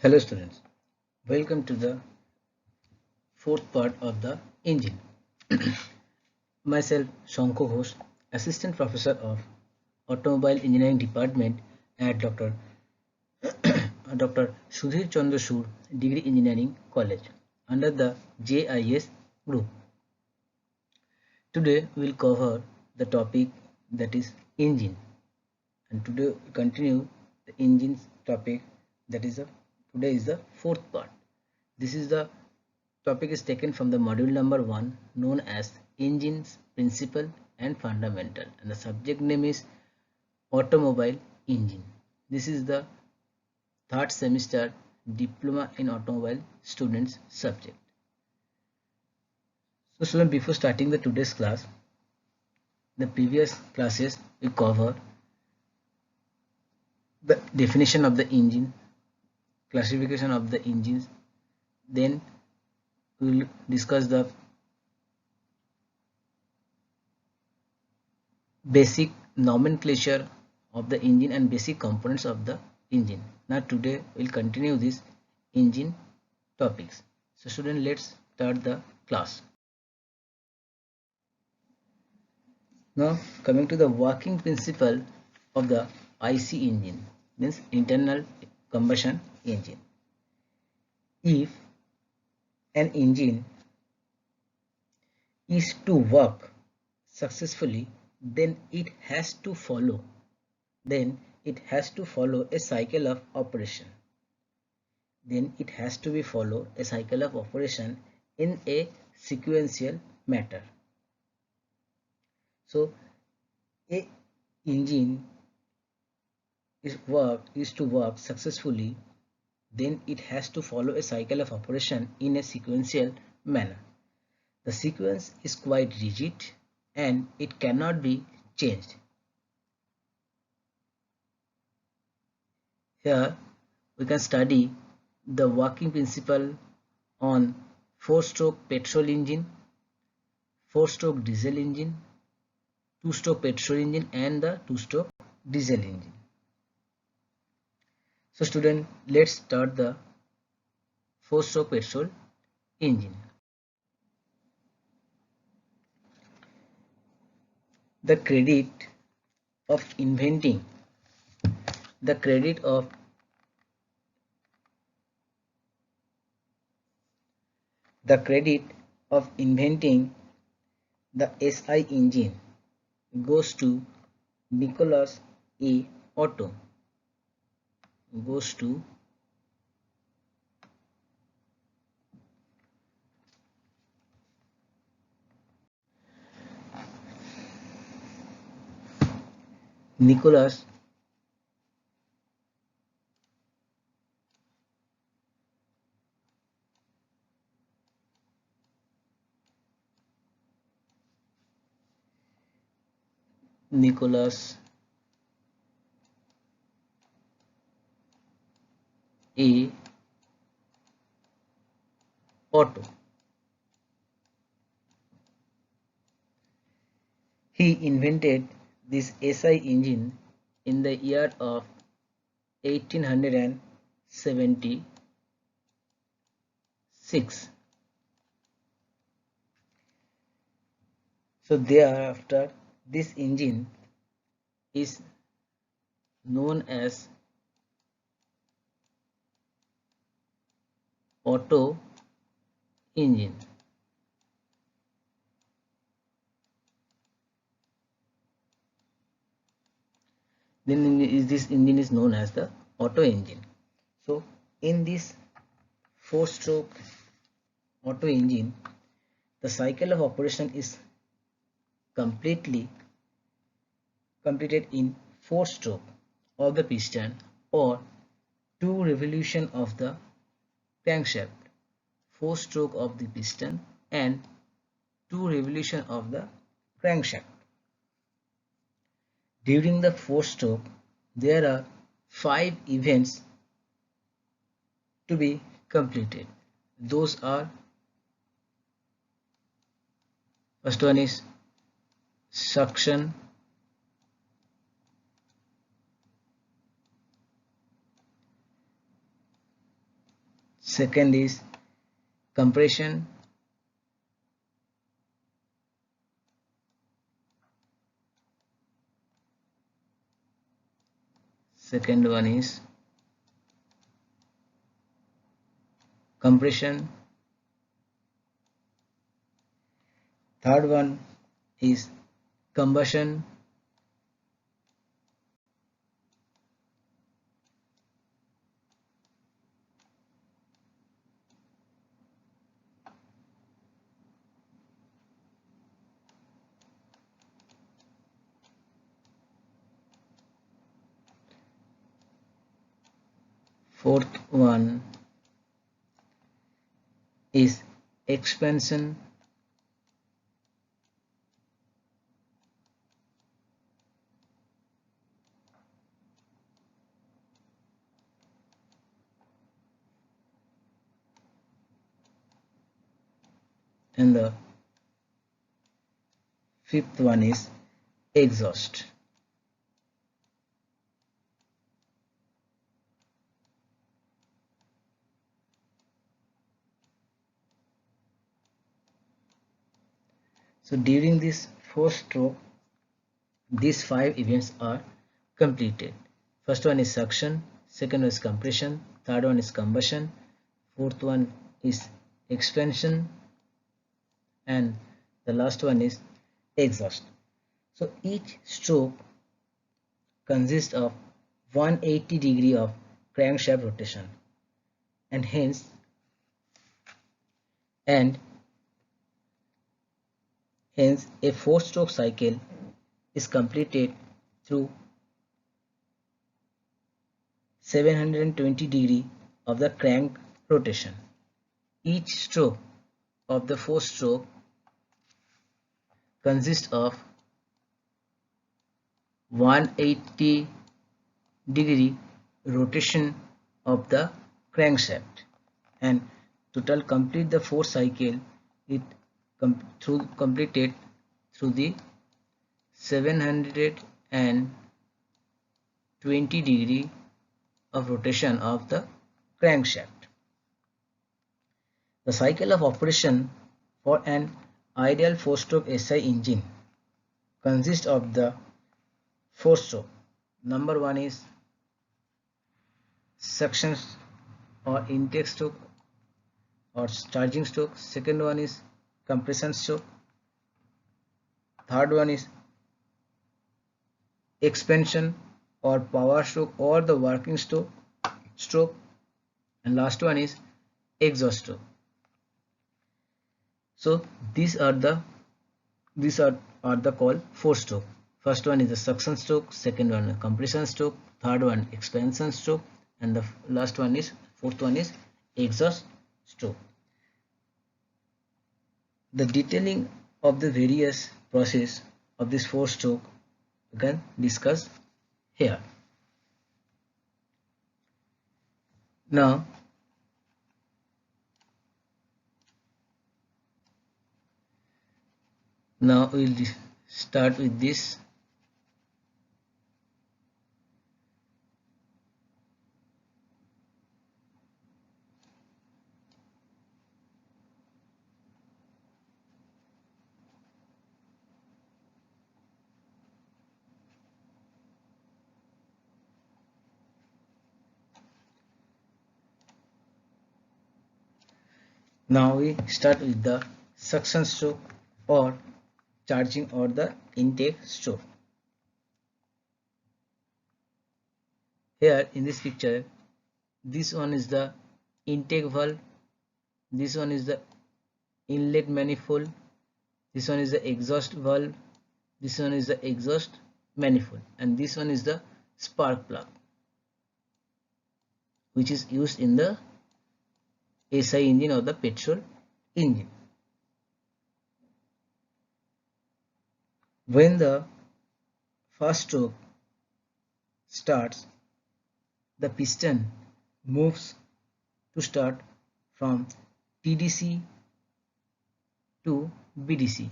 Hello students, welcome to the fourth part of the engine. Myself Shankho Ghosh, Assistant Professor of Automobile Engineering Department at Dr. Sudhir Chandra Sood Degree Engineering College under the JIS group. Today we will cover the topic that is engine, and today we continue the engines topic that is today is the fourth part. This is the topic is taken from the module number 1 known as Engines Principle and Fundamental, and the subject name is Automobile Engine. This is the third semester Diploma in Automobile students subject. So student, before starting the today's class, the previous classes we cover the definition of the engine, classification of the engines, then we will discuss the basic nomenclature of the engine and basic components of the engine. Now today we'll continue this engine topics. So student, let's start the class. Now coming to the working principle of the IC engine, means internal combustion engine. If an engine is to work successfully, then it has to follow a cycle of operation. Then it has to be follow a cycle of operation in a sequential manner. So a engine is to work successfully, then it has to follow a cycle of operation in a sequential manner. The sequence is quite rigid and it cannot be changed. Here we can study the working principle on 4-stroke petrol engine, 4-stroke diesel engine, 2-stroke petrol engine and the 2-stroke diesel engine. So student, let's start the 4-stroke petrol engine. The credit of inventing the SI engine goes to Nicholas A. Otto. Nicholas A. Otto. He invented this SI engine in the year of 1876. So thereafter, this engine is known as Otto engine. Then this engine is known as the Otto engine. So in this 4-stroke Otto engine, the cycle of operation is completed in 4-stroke of the piston or 2 revolution of the crankshaft, 4-stroke of the piston and 2 revolution of the crankshaft. During the 4-stroke, there are 5 events to be completed. Those are: first one is suction, second is compression, second one is compression, third one is combustion, fourth one is expansion, and the fifth one is exhaust. So during this four stroke, these five events are completed. First one is suction, second one is compression, third one is combustion, fourth one is expansion, and the last one is exhaust. So each stroke consists of 180 degree of crankshaft rotation, and hence a four-stroke cycle is completed through 720 degree of the crank rotation. Each stroke of the four-stroke consists of 180 degree rotation of the crankshaft, and total complete the four cycle it completed through the 720 degree of rotation of the crankshaft. The cycle of operation for an ideal four-stroke SI engine consists of the four stroke. Number one is suction or intake stroke or charging stroke. Second one is compression stroke. Third one is expansion or power stroke or the working stroke, and last one is exhaust stroke. So these are the called four stroke. First one is the suction stroke, second one is compression stroke, third one expansion stroke, and the fourth one is exhaust stroke. The detailing of the various process of this four stroke we can discuss here. Now we'll start with this. Now we start with the suction stroke or charging or the intake stroke. Here in this picture, this one is the intake valve, this one is the inlet manifold, this one is the exhaust valve, this one is the exhaust manifold, and this one is the spark plug, which is used in the SI engine or the petrol engine. When the first stroke starts, the piston moves to start from TDC to BDC.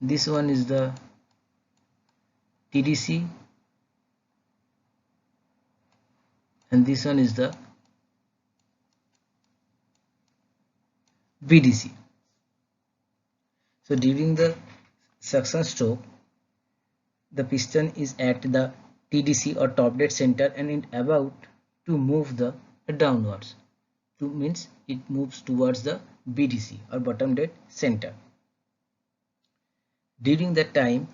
This one is the TDC, and this one is the BDC. So during the suction stroke, the piston is at the TDC or top dead center and it about to move the downwards. To means it moves towards the BDC or bottom dead center. During that time,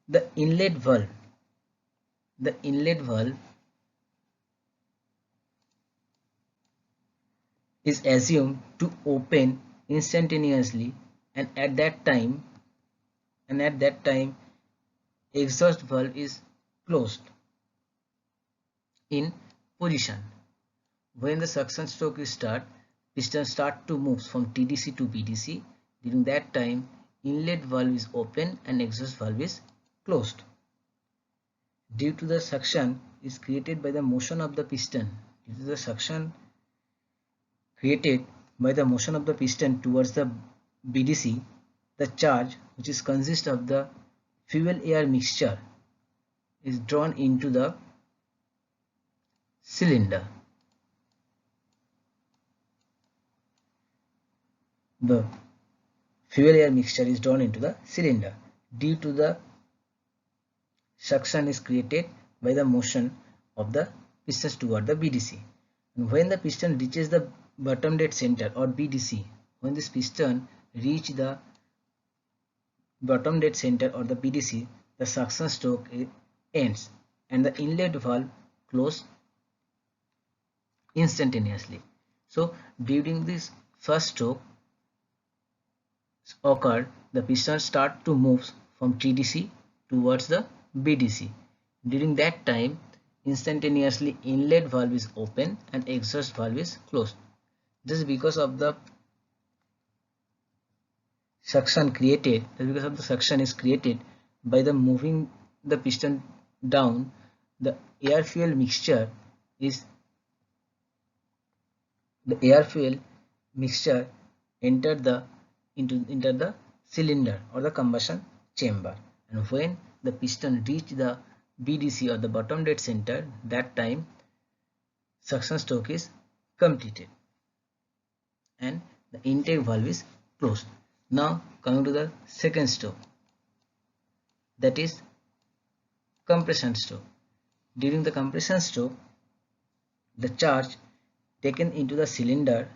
the inlet valve is assumed to open instantaneously, and at that time exhaust valve is closed in position. When the suction stroke is start, piston start to move from TDC to BDC. During that time, inlet valve is open and exhaust valve is closed. Due to the suction is created by the motion of the piston. Due to the suction created by the motion of the piston towards the BDC, the charge, which is consist of the fuel air mixture, is drawn into the cylinder. The fuel air mixture is drawn into the cylinder due to the suction is created by the motion of the pistons toward the BDC. And when the piston reaches the bottom dead center or BDC, when this piston reach the bottom dead center or the BDC, the suction stroke ends and the inlet valve close instantaneously. So during this first stroke occurred, the piston start to move from TDC towards the BDC. During that time, instantaneously inlet valve is open and exhaust valve is closed. This is because of the suction created, because of the suction is created by the moving the piston down, the air fuel mixture enter the cylinder or the combustion chamber, and when the piston reach the BDC or the bottom dead center, that time suction stroke is completed and the intake valve is closed. Now coming to the second stroke, that is compression stroke. During the compression stroke, the charge taken into the cylinder,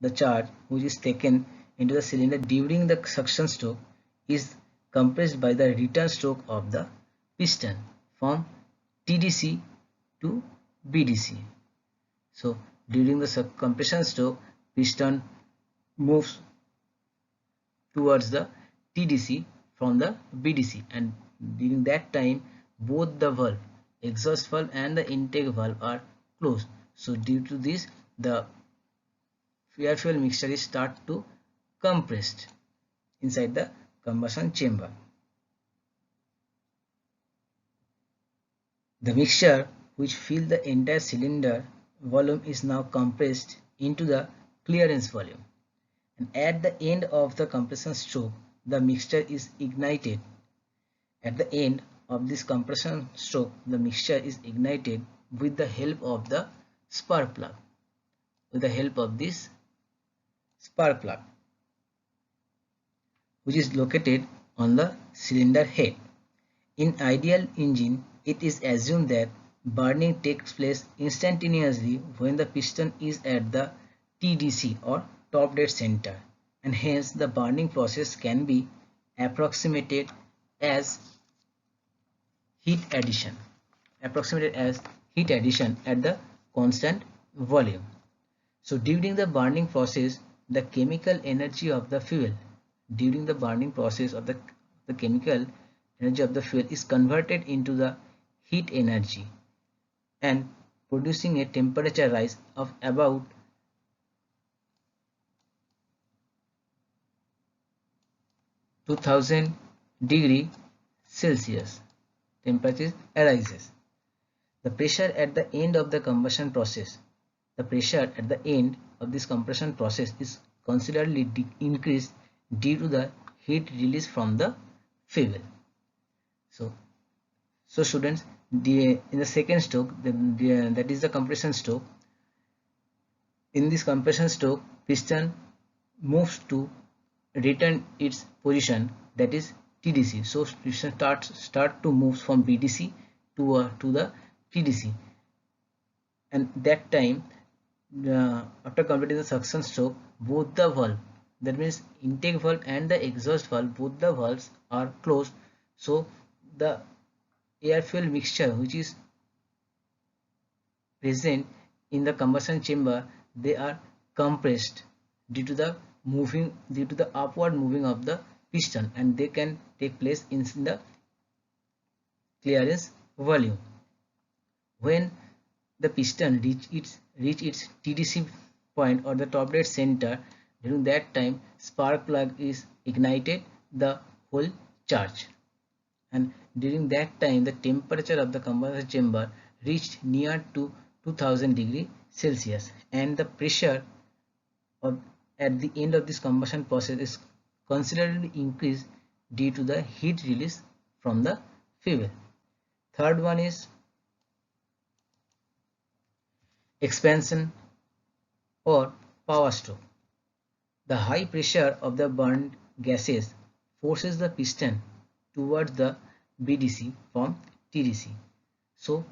the charge which is taken into the cylinder during the suction stroke is compressed by the return stroke of the piston from TDC to BDC. So during the compression stroke, piston moves towards the TDC from the BDC, and during that time both the valve, exhaust valve and the intake valve are closed. So due to this, the air fuel mixture is start to compressed inside the combustion chamber. The mixture which fill the entire cylinder volume is now compressed into the clearance volume, and at the end of the compression stroke, the mixture is ignited. At the end of this compression stroke, the mixture is ignited with the help of the spark plug. With the help of this spark plug, which is located on the cylinder head. In ideal engine, it is assumed that burning takes place instantaneously when the piston is at the TDC or top dead center, and hence the burning process can be approximated as heat addition at the constant volume. So during the burning process, the chemical energy of the fuel is converted into the heat energy and producing a temperature rise of about 2000 degree Celsius. Temperature arises. The pressure at the end of the combustion process, the pressure at the end of this compression process is considerably increased due to the heat release from the fuel. So students, in the second stroke, that is the compression stroke. In this compression stroke, piston moves to return its position, that is TDC. So piston start to move from BDC to the TDC, and that time after completing the suction stroke, both the valve, that means intake valve and the exhaust valve, both the valves are closed. So the air fuel mixture which is present in the combustion chamber, they are compressed due to the upward moving of the piston, and they can take place in the clearance volume. When the piston reach its TDC point or the top dead center, during that time spark plug is ignited the whole charge, and during that time the temperature of the combustion chamber reached near to 2000 degree Celsius, and the pressure of, at the end of this combustion process is considerably increased due to the heat release from the fuel. Third one is expansion or power stroke. The high pressure of the burned gases forces the piston towards the BDC from TDC. So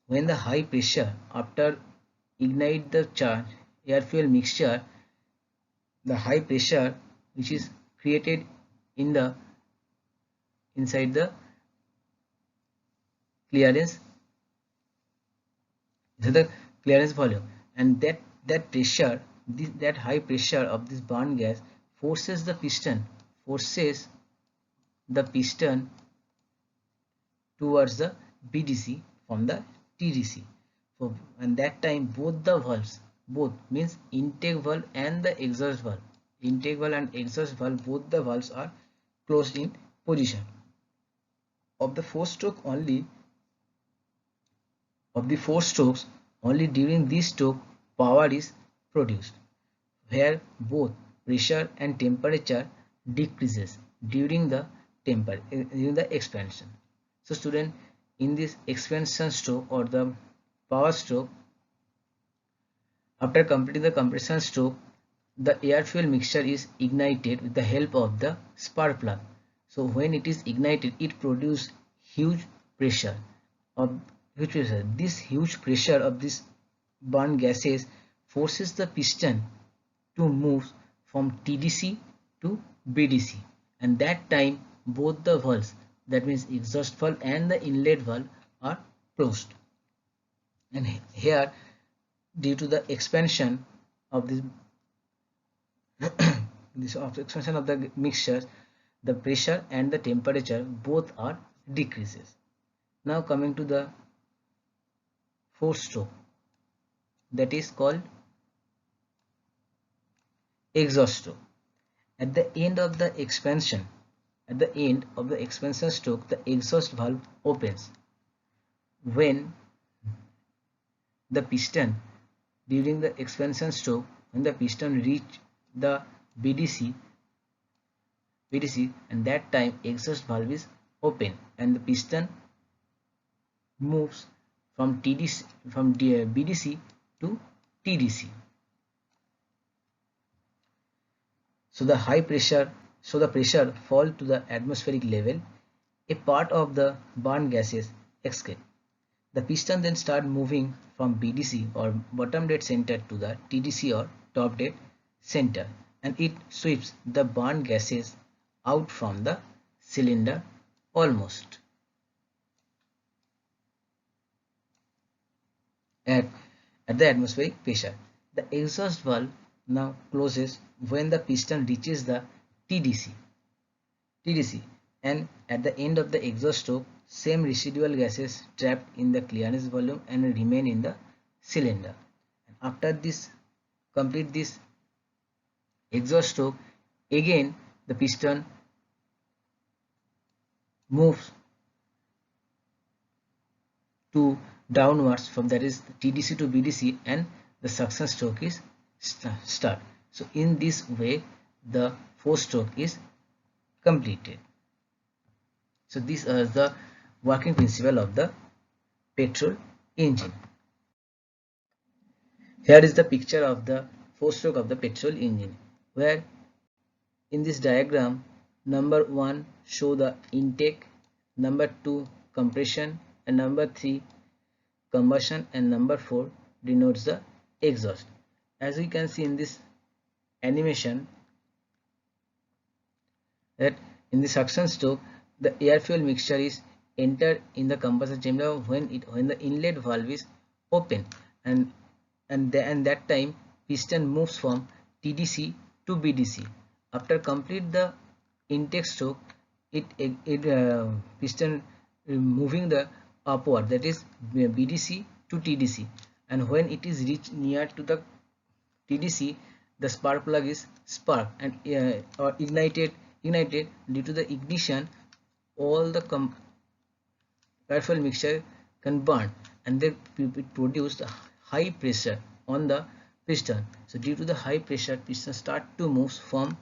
when the high pressure after ignite the charge air fuel mixture, the high pressure which is created in the inside the clearance, the clearance volume, and that pressure, that high pressure of this burn gas forces the piston towards the BDC from the TDC. So and that time both means intake valve and the exhaust valve, both the valves are closed in position. Of the four strokes, only during this stroke power is produced, where both pressure and temperature decreases during the expansion. So student, in this expansion stroke or the power stroke, after completing the compression stroke, the air fuel mixture is ignited with the help of the spark plug. So when it is ignited, it produces huge pressure of this huge pressure of this burn gases forces the piston to move from TDC to BDC, and that time both the valves, that means exhaust valve and the inlet valve, are closed. And here, due to the expansion of this expansion of the mixture, the pressure and the temperature both are decreases. Now coming to the fourth stroke, that is called exhaust stroke. At the end of the expansion stroke, the exhaust valve opens. When the piston, during the expansion stroke, when the piston reach the BDC, and that time exhaust valve is open and the piston moves from BDC to TDC. So the pressure fall to the atmospheric level. A part of the burn gases escape. The piston then start moving from BDC or bottom dead center to the TDC or top dead center, and it sweeps the burn gases out from the cylinder almost at the atmospheric pressure. The exhaust valve now closes when the piston reaches the TDC, and at the end of the exhaust stroke, same residual gases trapped in the clearance volume and remain in the cylinder. And after this complete this exhaust stroke, again the piston moves to downwards from, that is, TDC to BDC, and the suction stroke is start. So in this way the fourth stroke is completed. So these are the working principle of the petrol engine. Here is the picture of the four-stroke of the petrol engine, where in this diagram, number 1 show the intake, number 2 compression, and number 3 combustion, and number 4 denotes the exhaust. As we can see in this animation, that in the suction stroke the air fuel mixture is entered in the combustion chamber when the inlet valve is open, and that time piston moves from TDC to BDC. After complete the intake stroke, piston moving the upward, that is BDC to TDC, and when it is reached near to the TDC, the spark plug is sparked and or ignited due to the ignition. All the air fuel mixture can burn, and then it produce high pressure on the piston. So due to the high pressure, piston start to move from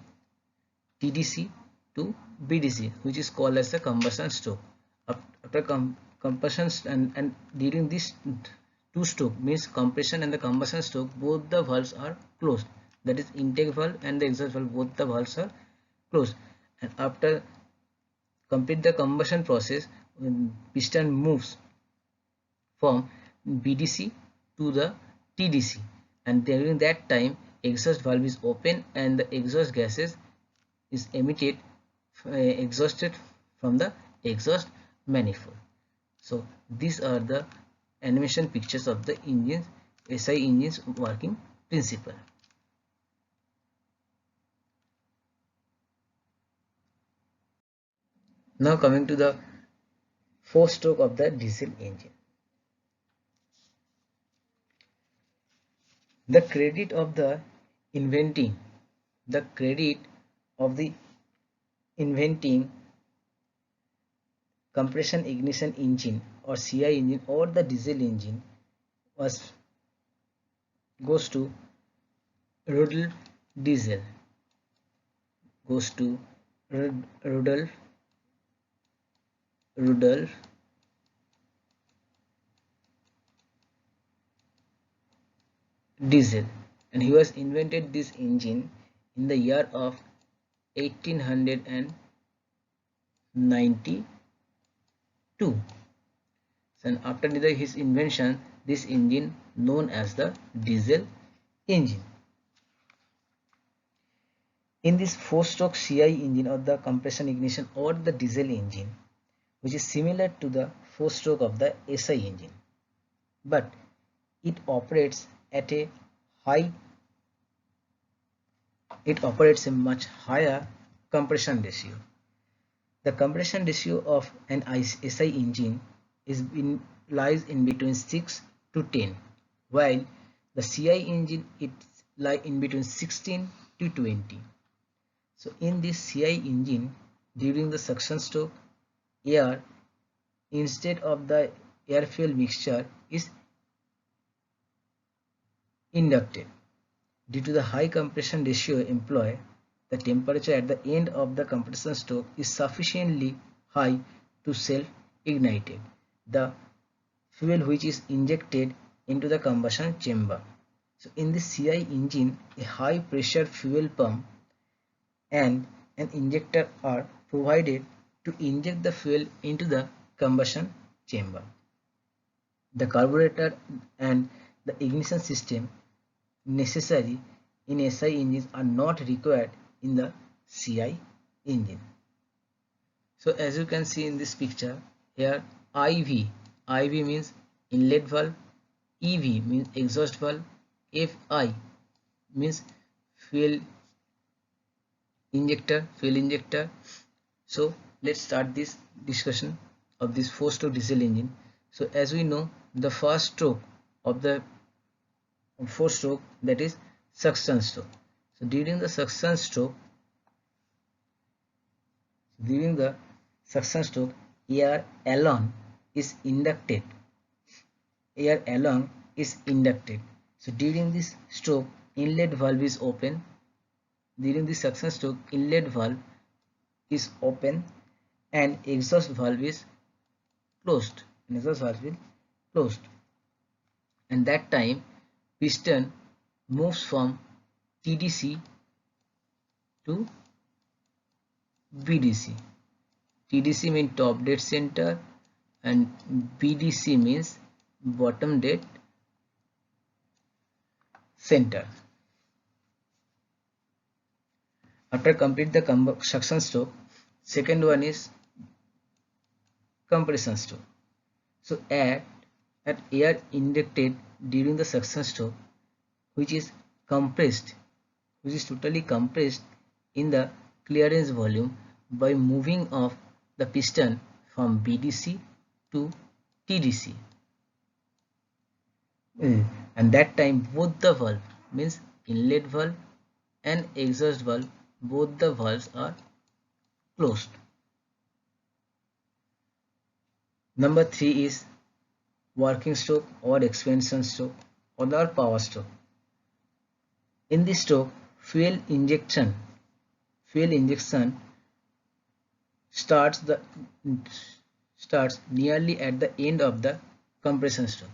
TDC to BDC, which is called as the combustion stroke. After combustion and during this two stroke, means compression and the combustion stroke, both the valves are closed, that is intake valve and the exhaust valve, both the valves are closed. And after complete the combustion process, when piston moves from BDC to the TDC, and during that time exhaust valve is open and the exhaust gases is emitted exhausted from the exhaust manifold. So these are the animation pictures of the engines, SI engines working principle. Now coming to the four stroke of the diesel engine. The credit of the inventing compression ignition engine or CI engine or the diesel engine goes to Rudolf Diesel. Rudolf Diesel, and he was invented this engine in the year of 1892. And after his invention, this engine known as the diesel engine. In this four-stroke CI engine or the compression ignition or the diesel engine, which is similar to the four-stroke of the SI engine, but it operates at a much higher compression ratio. The compression ratio of an SI engine lies in between 6 to 10, while the CI engine lies in between 16 to 20. So in this CI engine, during the suction stroke, air instead of the air fuel mixture is inducted. Due to the high compression ratio employed, the temperature at the end of the compression stroke is sufficiently high to self-ignite the fuel which is injected into the combustion chamber. So in the CI engine, a high pressure fuel pump and an injector are provided to inject the fuel into the combustion chamber. The carburetor and the ignition system necessary in SI engines are not required in the CI engine. So as you can see in this picture here, IV means inlet valve, EV means exhaust valve, FI means fuel injector. So let's start this discussion of this four-stroke diesel engine. So as we know, the first stroke of the four-stroke, that is suction stroke. So during the suction stroke, air alone is inducted. So during this stroke, inlet valve is open. During the suction stroke, inlet valve is open and exhaust valve is closed. closed, and that time piston moves from TDC to BDC. TDC means top dead center and BDC means bottom dead center. After complete the suction stroke, second one is compression stroke. So at air injected during the suction stroke, which is compressed, which is totally compressed in the clearance volume by moving of the piston from BDC to TDC. And that time both the valve means inlet valve and exhaust valve, both the valves are closed. Number 3 is working stroke or expansion stroke or the power stroke. In this stroke, fuel injection starts nearly at the end of the compression stroke.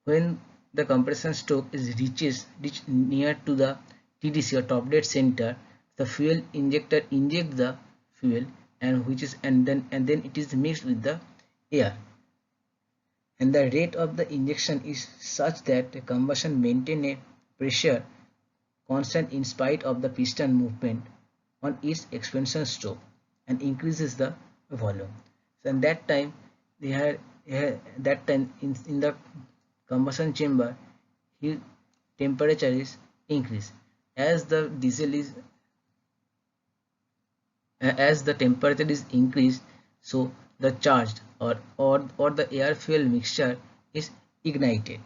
When the compression stroke is reached near to the TDC or top dead center, the fuel injector inject the fuel and then it is mixed with the air, and the rate of the injection is such that the combustion maintain a pressure constant in spite of the piston movement on its expansion stroke and increases the volume. So in that time in the combustion chamber, here temperature is increased as the temperature is increased, so the charged or the air fuel mixture is ignited.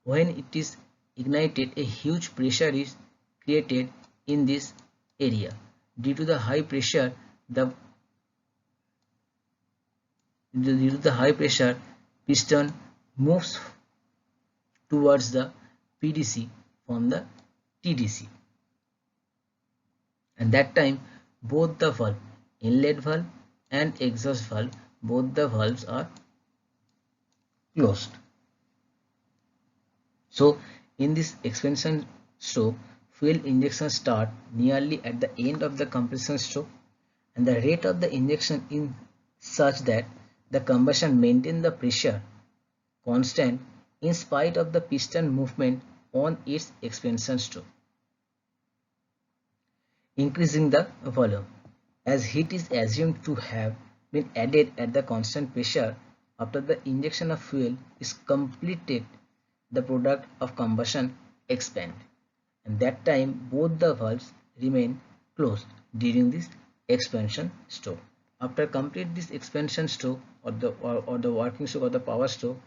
When it is ignited, a huge pressure is created in this area. Due to the high pressure, piston moves towards the PDC from the TDC, and that time both the valve, inlet valve and exhaust valve, both the valves are closed. So in this expansion stroke, fuel injection start nearly at the end of the compression stroke, and the rate of the injection is such that the combustion maintain the pressure constant in spite of the piston movement on its expansion stroke, increasing the volume. As heat is assumed to have been added at the constant pressure after the injection of fuel is completed, the product of combustion expand, and that time both the valves remain closed during this expansion stroke. After complete this expansion stroke or the working stroke or the power stroke,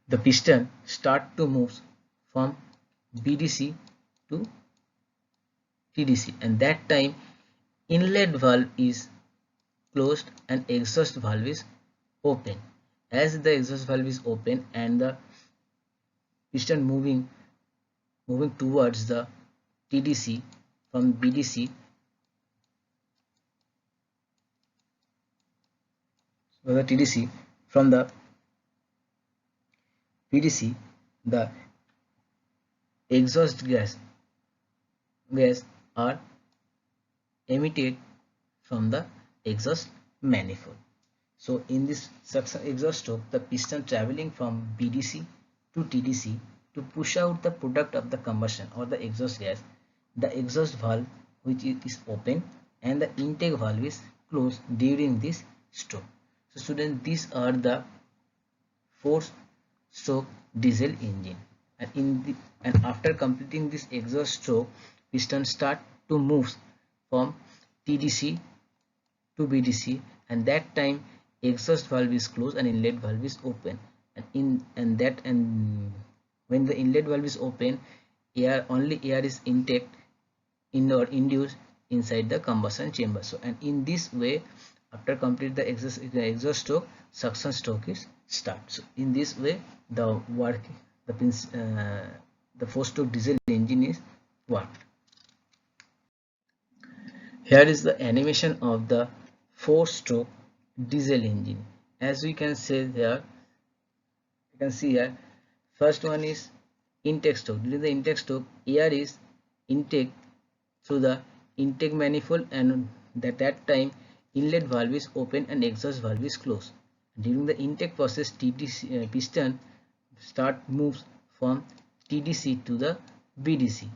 the piston start to move from BDC to TDC, and that time inlet valve is closed and exhaust valve is open. As the exhaust valve is open and the piston moving towards the TDC from BDC, so the TDC from the PDC, the exhaust gas are emitted from the exhaust manifold. So in this suction exhaust stroke, the piston traveling from BDC to TDC to push out the product of the combustion or the exhaust gas, the exhaust valve which is open and the intake valve is closed during this stroke. So students, these are the 4-stroke diesel engine, and after completing this exhaust stroke, piston start to move from TDC to BDC, and that time exhaust valve is closed and inlet valve is open, and when the inlet valve is open, only air is intake or induced inside the combustion chamber. So and in this way, after complete the exhaust stroke, suction stroke is start. So in this way the 4-stroke diesel engine is worked. Here is the animation of the 4-stroke diesel engine. As we can see here, you can see here, first one is intake stroke. During the intake stroke, air is intake through the intake manifold, and at that time inlet valve is open and exhaust valve is closed. During the intake process, TDC piston start moves from TDC to the BDC.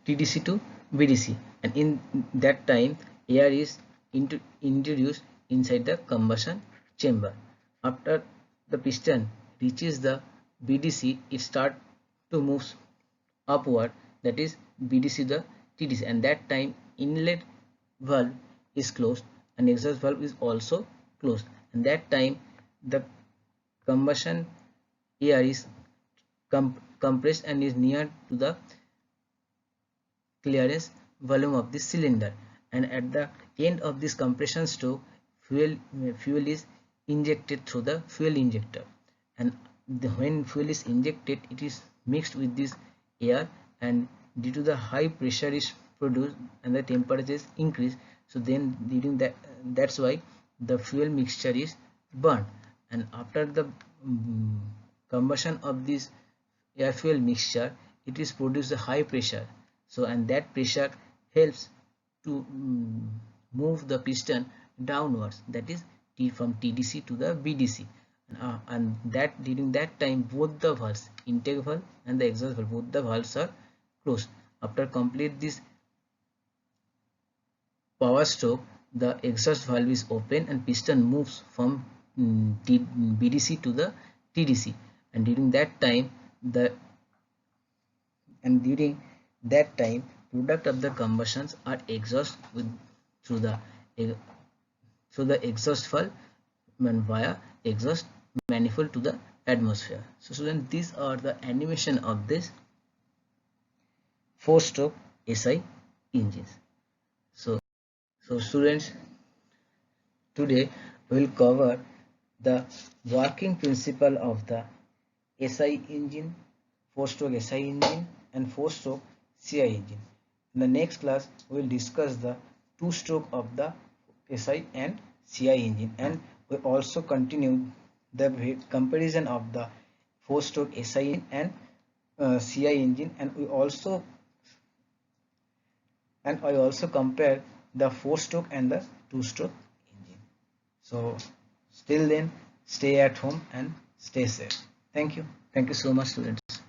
TDC to BDC, and in that time air is introduced inside the combustion chamber. After the piston reaches the BDC, it start to move upward, that is BDC the TDC, and that time inlet valve is closed and exhaust valve is also closed, and that time the combustion air is compressed and is near to the clearance volume of the cylinder, and at the end of this compression stroke, fuel is injected through the fuel injector, and when fuel is injected, it is mixed with this air, and due to the high pressure is produced and the temperature is increased, so then during that's why the fuel mixture is burned, and after the combustion of this air fuel mixture, it is produced a high pressure. So, and that pressure helps to move the piston downwards, that is from TDC to the BDC, and that during that time both the valves, intake valve and the exhaust valve, both the valves are closed. After complete this power stroke, the exhaust valve is open and piston moves from BDC to the TDC, and during that time product of the combustions are exhaust through the exhaust valve and via exhaust manifold to the atmosphere. So students, these are the animation of this 4-stroke SI engines. So students, today we will cover the working principle of the SI engine, 4-stroke SI engine and 4-stroke CI engine. In the next class, we will discuss the 2-stroke of the SI and CI engine, and we also continue the comparison of the 4-stroke SI engine and CI engine, and I also compare the 4-stroke and the 2-stroke engine. So till then, stay at home and stay safe. Thank you so much, students.